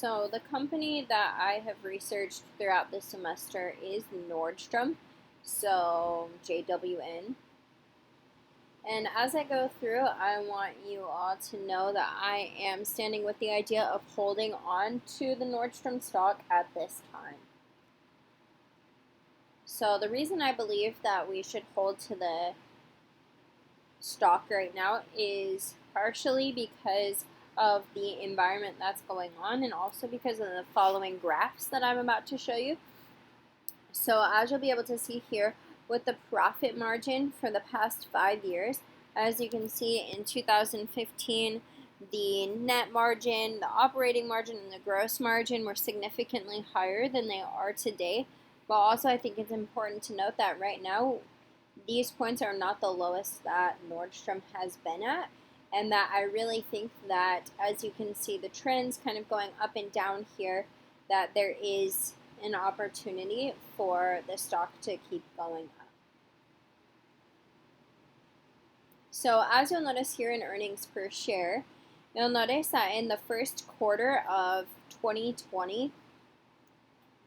So the company that I have researched throughout the semester is Nordstrom, so JWN. And as I go through, I want you all to know that I am standing with the idea of holding on to the Nordstrom stock at this time. So the reason I believe that we should hold to the stock right now is partially because of the environment that's going on and also because of the following graphs that I'm about to show you. So as you'll be able to see here with the profit margin for the past 5 years, as you can see in 2015, the net margin, the operating margin, and the gross margin were significantly higher than they are today. But also I think it's important to note that right now these points are not the lowest that Nordstrom has been at, and that I really think that as you can see the trends kind of going up and down here, that there is an opportunity for the stock to keep going up. So as you'll notice here in earnings per share, you'll notice that in the first quarter of 2020,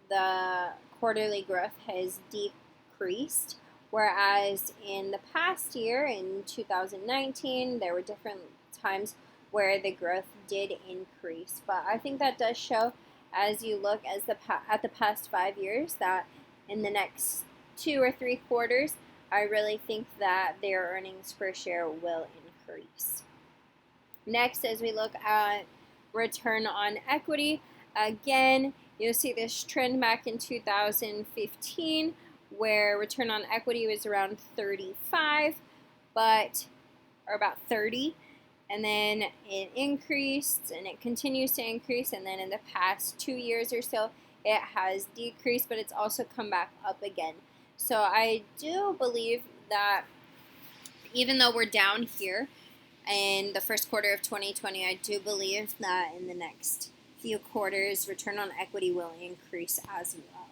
the quarterly growth has decreased, whereas in the past year, in 2019, there were different times where the growth did increase. But I think that does show, as you look at the past 5 years, that in the next 2 or 3 quarters, I really think that their earnings per share will increase. Next, as we look at return on equity, again, you'll see this trend back in 2015 where return on equity was around 35, or about 30, and then it increased and it continues to increase, and then in the past 2 years or so it has decreased, but it's also come back up again. So I do believe that even though we're down here in the first quarter of 2020, I do believe that in the next few quarters return on equity will increase as well.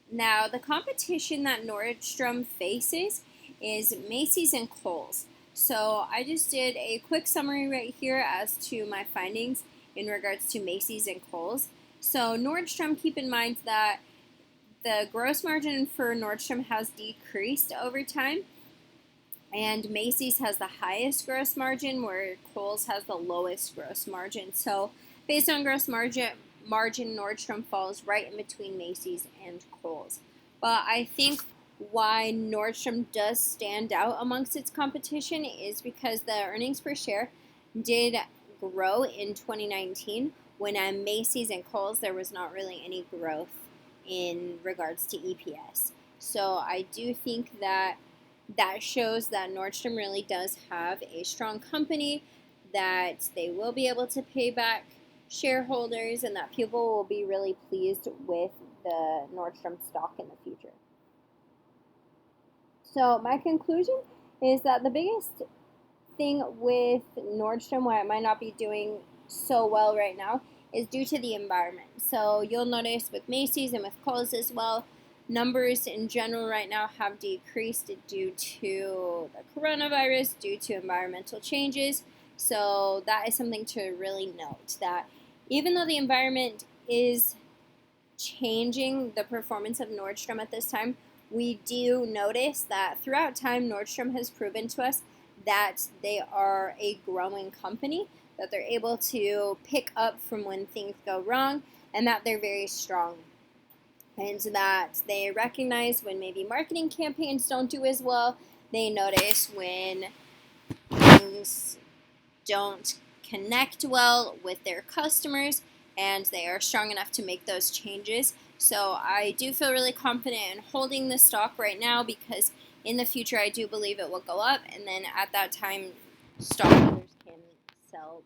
Now, the competition that Nordstrom faces is Macy's and Kohl's. So I just did a quick summary right here as to my findings in regards to Macy's and Kohl's. So Nordstrom, keep in mind that the gross margin for Nordstrom has decreased over time, and Macy's has the highest gross margin where Kohl's has the lowest gross margin. So based on gross margin, Nordstrom falls right in between Macy's and Kohl's. But I think why Nordstrom does stand out amongst its competition is because the earnings per share did grow in 2019 when at Macy's and Kohl's there was not really any growth in regards to EPS. So I do think that shows that Nordstrom really does have a strong company, that they will be able to pay back shareholders, and that people will be really pleased with the Nordstrom stock in the future. So my conclusion is that the biggest thing with Nordstrom, why it might not be doing so well right now, is due to the environment. So you'll notice with Macy's and with Kohl's as well, numbers in general right now have decreased due to the coronavirus, due to environmental changes. So that is something to really note, that even though the environment is changing the performance of Nordstrom at this time, we do notice that throughout time Nordstrom has proven to us that they are a growing company, that they're able to pick up from when things go wrong, and that they're very strong. And that they recognize when maybe marketing campaigns don't do as well. They notice when things don't connect well with their customers, and they are strong enough to make those changes. So I do feel really confident in holding the stock right now, because in the future I do believe it will go up, and then at that time stockholders can sell